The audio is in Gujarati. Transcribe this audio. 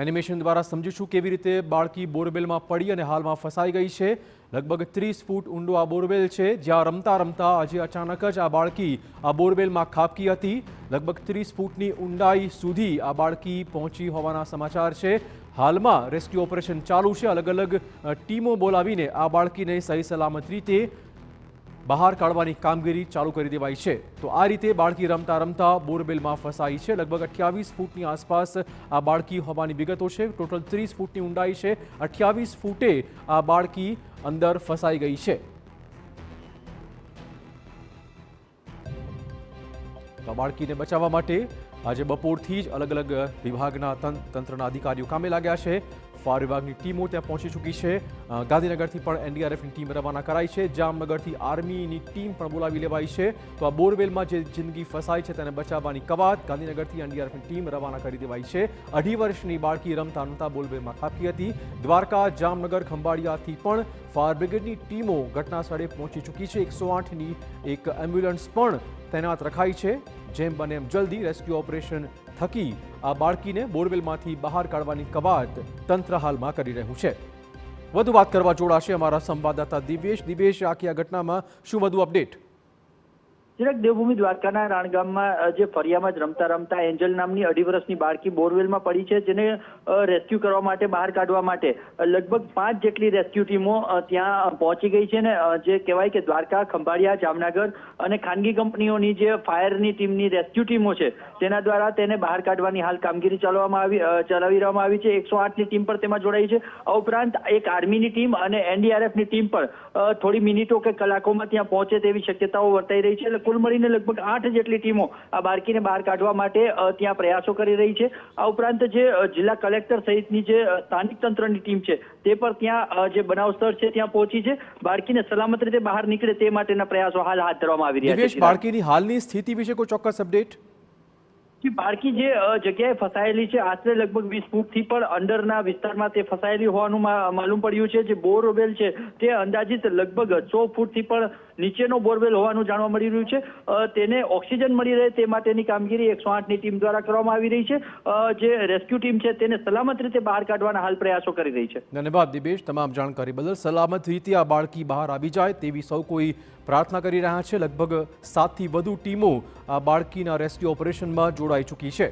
એનિમેશન દ્વારા સમજીશું કેવી રીતે બાળકી બોરવેલમાં પડી અને હાલમાં ફસાઈ ગઈ છે। લગભગ 30 ફૂટ ઊંડો આ બોરવેલ છે, જ્યાં રમતા રમતા આજે અચાનક જ આ બાળકી આ બોરવેલમાં ખાબકી હતી। લગભગ 30 ફૂટની ઊંડાઈ સુધી આ બાળકી પહોંચી હોવાના સમાચાર છે। હાલમાં રેસ્ક્યુ ઓપરેશન ચાલુ છે। અલગ અલગ ટીમો બોલાવીને આ બાળકીને સહી સલામત રીતે બહાર કાઢવાની કામગીરી ચાલુ કરી દેવાઈ છે। તો આ રીતે બાળકી રમતા રમતા બોરવેલમાં ફસાઈ છે। લગભગ 28 ફૂટની આસપાસ આ બાળકી હોવાની વિગતો છે। ટોટલ 30 ફૂટની ઊંડાઈ છે। 28 ફૂટે આ બાળકી અંદર ફસાઈ ગઈ છે। તો બાળકીને બચાવવા માટે આજે બપોરથી જ અલગ અલગ વિભાગના તંત્રના અધિકારીઓ કામે લાગ્યા છે। ફાયર વિભાગની ટીમો ત્યાં પહોંચી ચૂકી છે। ગાંધીનગરથી પણ એનડીઆરએફની ટીમ રવાના કરાઈ છે। જામનગરથી આર્મીની ટીમ પણ બોલાવી લેવાઈ છે। તો આ બોરવેલમાં જે જિંદગી ફસાઈ છે તેને બચાવવાની કવાત ગાંધીનગરથી એનડીઆરએફની ટીમ રવાના કરી દેવાઈ છે। 2.5 વર્ષની બાળકી રમતા રમતા બોરવેલમાં ખાબકી હતી। દ્વારકા, જામનગર, ખંભાળિયાથી પણ ફાયર બ્રિગેડની ટીમો ઘટના સ્થળે પહોંચી ચૂકી છે। 108ની એક એમ્બ્યુલન્સ પણ તૈનાત રખાઈ છે। જેમ બને એમ જલ્દી રેસ્ક્યુ ઓપરેશન થકી આ બાળકીને બોરવેલમાંથી બહાર કાઢવાની કવાયત તંત્ર હાલમાં કરી રહ્યું છે। વધુ વાત કરવા જોડાશે અમારા સંવાદદાતા દિવેશ। દિવેશ, આખી આ ઘટનામાં શું વધુ અપડેટ? જરાક દેવભૂમિ દ્વારકાના રાણગામમાં જે ફરિયામાં જ રમતા રમતા એન્જલ નામની 2.5 વર્ષની બાળકી બોરવેલમાં પડી છે, જેને રેસ્ક્યુ કરવા માટે બહાર કાઢવા માટે લગભગ 5 જેટલી રેસ્ક્યુ ટીમો ત્યાં પહોંચી ગઈ છે। ને જે કહેવાય કે દ્વારકા, ખંભાળિયા, જામનગર અને ખાનગી કંપનીઓની જે ફાયરની ટીમની રેસ્ક્યુ ટીમો છે તેના દ્વારા તેને બહાર કાઢવાની હાલ કામગીરી ચલાવી રહ્વામાં આવી છે। 108ની ટીમ પણ તેમાં જોડાઈ છે। આ ઉપરાંત એક આર્મીની ટીમ અને એનડીઆરએફની ટીમ પણ થોડી મિનિટો કે કલાકોમાં ત્યાં પહોંચે તેવી શક્યતાઓ વર્તાઈ રહી છે। કુલ મળીને લગભગ 8 જેટલી ટીમો આ બાળકીને બહાર કાઢવા માટે ત્યાં પ્રયાસો કરી રહી છે। આ ઉપરાંત જે જિલ્લા કલેક્ટર સહિતની જે સ્થાનિક તંત્રની ટીમ છે તે પણ ત્યાં જે બનાવ સ્થળ છે ત્યાં પહોંચી છે। બાળકીને સલામત રીતે બહાર નીકળે તે માટેના પ્રયાસો હાલ હાથ ધરવામાં આવી રહ્યા છે। બાળકીની હાલની સ્થિતિ વિશે કોઈ ચોક્કસ અપડેટ? બાળકી જે જગ્યાએ ફસાયેલી છે આશરે લગભગ 20 ફૂટથી પણ અંદરના વિસ્તારમાં તે ફસાયેલી હોવાનું માલુમ પડ્યું છે। જે બોરવેલ છે તે અંદાજિત લગભગ 100 ફૂટથી પણ નીચેનો બોરવેલ હોવાનું જાણવા મળી રહ્યું છે। તેને ઓક્સિજન મળી રહે તે માટેની કામગીરી 108ની ટીમ દ્વારા કરવામાં આવી રહી છે। જે રેસ્ક્યુ ટીમ છે તેને સલામત રીતે બહાર કાઢવાના હાલ પ્રયાસો કરી રહી છે। ધન્યવાદ દિવેશ, તમામ જાણકારી બદલ। સલામત રીતે આ બાળકી બહાર આવી જાય તેવી સૌ કોઈ પ્રાર્થના કરી રહ્યા છે। લગભગ 7થી વધુ ટીમો આ બાળકીના રેસ્ક્યુ ઓપરેશનમાં જોડાઈ ચૂકી છે।